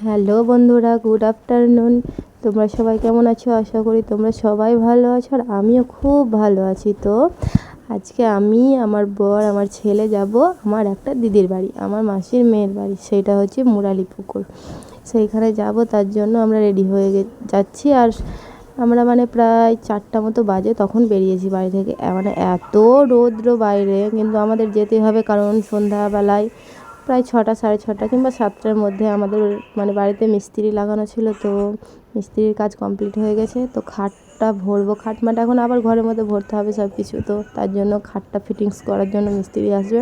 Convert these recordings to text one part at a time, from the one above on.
Hello বন্ধুরা, good afternoon. তোমরা সবাই কেমন আছো? আশা করি তোমরা সবাই ভালো আছো, আর আমিও খুব ভালো আছি। তো আজকে আমি, আমার বর, আমার ছেলে যাব আমার একটা দিদির বাড়ি, আমার মাসির মেয়ের বাড়ি। সেটা হচ্ছে মুরালিপুকুর। সেইখানে যাব, তার জন্য আমরা রেডি হয়ে যাচ্ছি। আর আমরা প্রায় 4টা মতো বাজে তখন বেরিয়েছি বাড়ি থেকে। এত রৌদ্র বাইরে, কিন্তু আমাদের যেতে হবে, কারণ সন্ধ্যাবেলায় প্রায় 6টা, সাড়ে 6টা কিংবা 7টার মধ্যে আমাদের বাড়িতে মিস্ত্রি লাগানো ছিল। তো মিস্ত্রির কাজ কমপ্লিট হয়ে গেছে। তো খাটটা ভরবো, খাট এখন আবার ঘরের মধ্যে ভরতে হবে সব কিছু। তো তার জন্য খাটটা ফিটিংস করার জন্য মিস্ত্রি আসবে,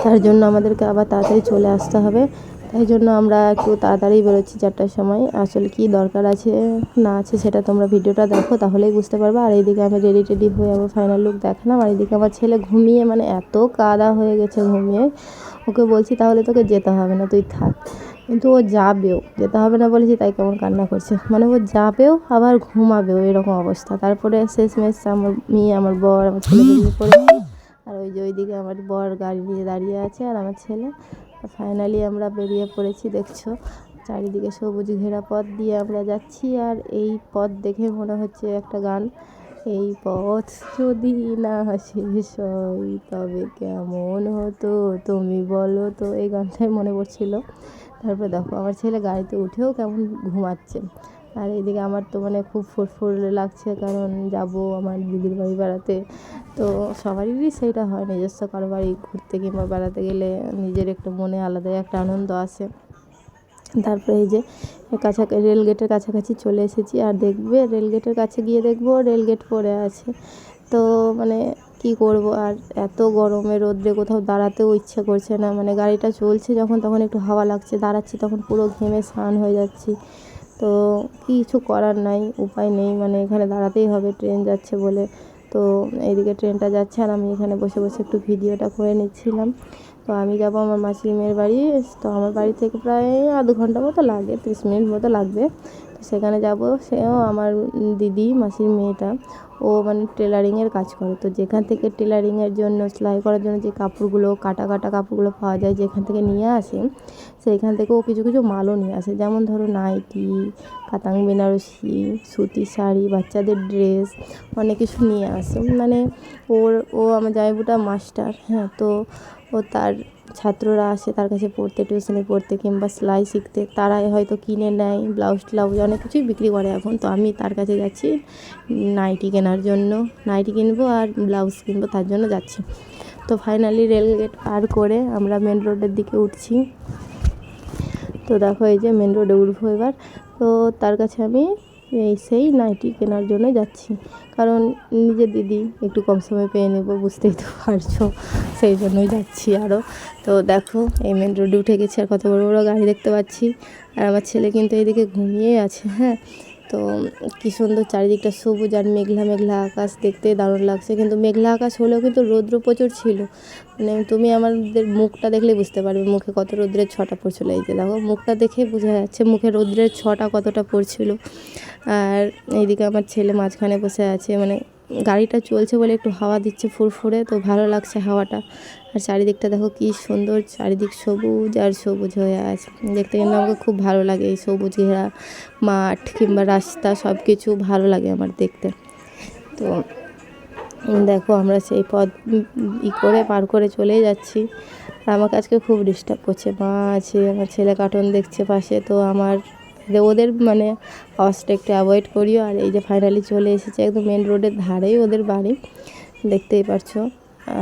তার জন্য আমাদেরকে আবার তাড়াতাড়ি চলে আসতে হবে। তাই জন্য আমরা একটু তাড়াতাড়ি বেরোচ্ছি 4টার সময়। আসলে কি দরকার আছে না আছে সেটা তোমরা ভিডিওটা দেখো, তাহলেই বুঝতে পারবে। আর এইদিকে আমি রেডি হয়ে আমার ফাইনাল লুক দেখালাম। আর এইদিকে আমার ছেলে ঘুমিয়ে এত কাদা হয়ে গেছে ঘুমিয়ে। ওকে বলছি তাহলে তোকে যেতে হবে না, তুই থাক। কিন্তু ও যাবেও, যেতে হবে না বলেছি তাই কেমন কান্না করছে। ও যাবেও আবার ঘুমাবেও, এরকম অবস্থা। তারপরে শেষমেশ আমার বর, আমার ছেলে বেরিয়ে পড়েছি। আর ওইদিকে আমার বর গাড়ি নিয়ে দাঁড়িয়ে আছে, আর আমার ছেলে। ফাইনালি আমরা বেরিয়ে পড়েছি। দেখছো চারিদিকে সবুজ ঘেরা পথ দিয়ে আমরা যাচ্ছি। আর এই পথ দেখে মনে হচ্ছে একটা গান, এই পথ যদি না শেষ হয় তবে কেমন হতো তুমি বলো তো, এই গানটাই মনে পড়ছিল। তারপরে দেখো আমার ছেলে গাড়িতে উঠেও কেমন ঘুমাচ্ছে। আর এইদিকে আমার তো খুব ফুরফুর লাগছে, কারণ যাব আমার দিদির বাড়ি বেড়াতে। তো সবারই সেইটা হয়, নিজস্ব কারো বাড়ি ঘুরতে কিংবা বেড়াতে গেলে নিজের একটু মনে আলাদাই একটা আনন্দ আসে। তারপরে এই যে রেলগেটের কাছাকাছি চলে এসেছি। আর দেখবে রেলগেটের কাছে গিয়ে দেখবো রেলগেট পড়ে আছে। তো কি করব, আর এত গরমে রোদ্রে কোথাও দাঁড়াতেও ইচ্ছে করছে না। গাড়িটা চলছে যখন তখন একটু হাওয়া লাগছে, দাঁড়াচ্ছি তখন পুরো ঘেমে স্নান হয়ে যাচ্ছি। তো কিছু করার নাই, উপায় নেই, এখানে দাঁড়াতেই হবে, ট্রেন যাচ্ছে বলে। তো এইদিকে ট্রেনটা যাচ্ছে, আর আমি এখানে বসে বসে একটু ভিডিওটা করে নিচ্ছিলাম। তো আমি যাব আমার মাসির মেয়ের বাড়ি। তো আমার বাড়ি থেকে প্রায় আধ ঘন্টা মতো লাগে, 30 মিনিট মতো লাগবে। তো সেখানে যাব। সেও আমার দিদি, মাসির মেয়েটা, ও টেলারিংয়ের কাজ করে। তো যেখান থেকে টেলারিংয়ের জন্য, সেলাই করার জন্য যে কাপড়গুলো, কাটা কাপড়গুলো পাওয়া যায়, যেখান থেকে নিয়ে আসে, সেইখান থেকে ও কিছু কিছু মালও নিয়ে আসে। যেমন ধরো নাইটি, কাতান বেনারসি, সুতি শাড়ি, বাচ্চাদের ড্রেস, অনেক কিছু নিয়ে আসে। ও আমার জামাইবুটা মাস্টার, হ্যাঁ। তো ও তার ছাত্ররা আসে তার কাছে পড়তে, টিউশনে পড়তে কিংবা সেলাই শিখতে, তারাই হয়তো কিনে নেয়। ব্লাউজ অনেক কিছুই বিক্রি করে এখন। তো আমি তার কাছে যাচ্ছি নাইটি কেনার জন্য, নাইটি কিনবো আর ব্লাউজ কিনবো, তার জন্য যাচ্ছি। তো ফাইনালি রেলগেট পার করে আমরা মেন রোডের দিকে উঠছি। তো দেখো এই যে মেন রোডে উঠবো এবার। তো তার কাছে আমি সেই নাইটি কেনার জন্য যাচ্ছি, কারণ নিজের দিদি, একটু কম সময় পেয়ে নেব, বুঝতেই তো পারছো, সেই জন্যই যাচ্ছি আরও। তো দেখো এই মেন রোডে উঠে গেছি, আর কত বড় বড় গাড়ি দেখতে পাচ্ছি। আর আমার ছেলে কিন্তু এইদিকে ঘুমিয়েই আছে, হ্যাঁ। তো কী সুন্দর চারিদিকটা সবুজ, আর মেঘলা মেঘলা আকাশ, দেখতে দারুণ লাগছে। কিন্তু মেঘলা আকাশ হলেও কিন্তু রৌদ্র প্রচুর ছিল। তুমি আমাদের মুখটা দেখলেই বুঝতে পারবে মুখে কত রৌদ্রের ছটা পড়ছিল। এই যে দেখো মুখটা দেখেই বোঝা যাচ্ছে মুখে রৌদ্রের ছটা কতটা পড়ছিল। আর এইদিকে আমার ছেলে মাঝখানে বসে আছে, গাড়িটা চলছে বলে একটু হাওয়া দিচ্ছে ফুরফুরে, তো ভালো লাগছে হাওয়াটা। আর চারিদিকটা দেখো কি সুন্দর, চারিদিক সবুজ আর সবুজ হয়ে আছে। দেখতে কিন্তু আমাকে খুব ভালো লাগে, এই সবুজ ঘেরা মাঠ কিংবা রাস্তা, সব কিছু ভালো লাগে আমার দেখতে। তো দেখো আমরা সেই পথ করে পার করে চলেই যাচ্ছি। আর আমাকে আজকে খুব ডিস্টার্ব করছে, মা আছে, আমার ছেলে কার্টুন দেখছে পাশে। তো ওদের আওয়াজটা একটু অ্যাভয়েড করিও। আর এই যে ফাইনালি চলে এসেছে, একদম মেন রোডের ধারেই ওদের বাড়ি, দেখতেই পারছো।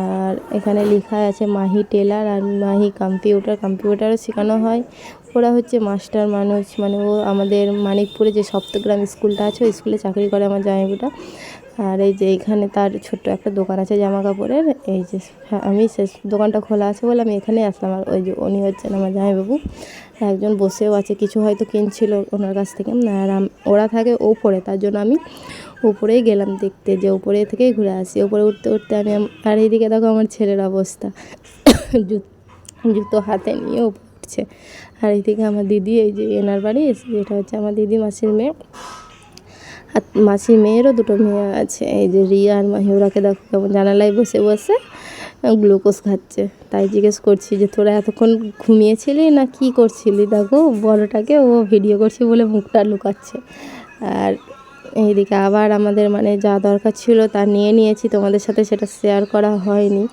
আর এখানে লেখা আছে মাহি টেলার আর মাহি কম্পিউটারও শেখানো হয়। ওরা হচ্ছে মাস্টার মানুষ, ও আমাদের মানিকপুরে যে সপ্তগ্রাম স্কুলটা আছে, ওই স্কুলে চাকরি করে আমার জামাইবুটা। আর এই যে এখানে তার ছোট্ট একটা দোকান আছে জামা কাপড়ের। এই যে আমি দোকানটা খোলা আছে বলে আমি এখানে আসলাম। আর ওই যে উনি হচ্ছেন আমার জামাইবাবু, একজন বসেও আছে, কিছু হয়তো কিনছিল ওনার কাছ থেকে। আর ওরা থাকে ওপরে, তার জন্য আমি উপরেই গেলাম দেখতে, যে উপরে থেকেই ঘুরে আসি। উপরে উঠতে উঠতে আর এইদিকে দেখো আমার ছেলের অবস্থা, জুতো হাতে নিয়ে উপরে উঠছে। আর এইদিকে আমার দিদি, এই যে এনার বাড়ি, এটা হচ্ছে আমার দিদি মাসির মেয়ে। আর মাসির মেয়েরও দুটো মেয়ে আছে, এই যে রিয়া আর মাহি, ওরাকে দেখো কেমন জানালায় বসে বসে গ্লুকোজ খাচ্ছে। তাই জিজ্ঞেস করছি যে তোরা এতক্ষণ ঘুমিয়েছিলি না কি করছিলি। দেখো বড়টাকে ও ভিডিও করছি বলে মুখটা লুকাচ্ছে। আর এইদিকে আবার আমাদের মানে যা দরকার ছিল তা নিয়ে নিয়েছি, তোমাদের সাথে সেটা শেয়ার করা হয়নি।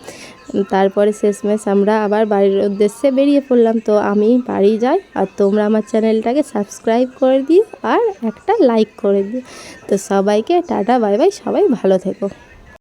তারপরে শেষমেশ আমরা আবার বাড়ির উদ্দেশ্যে বেরিয়ে পড়লাম। তো আমি বাড়ি যাই, আর তোমরা আমার চ্যানেলটাকে সাবস্ক্রাইব করে দিও আর একটা লাইক করে দিও। তো সবাইকে টাটা বাই বাই, সবাই ভালো থেকো।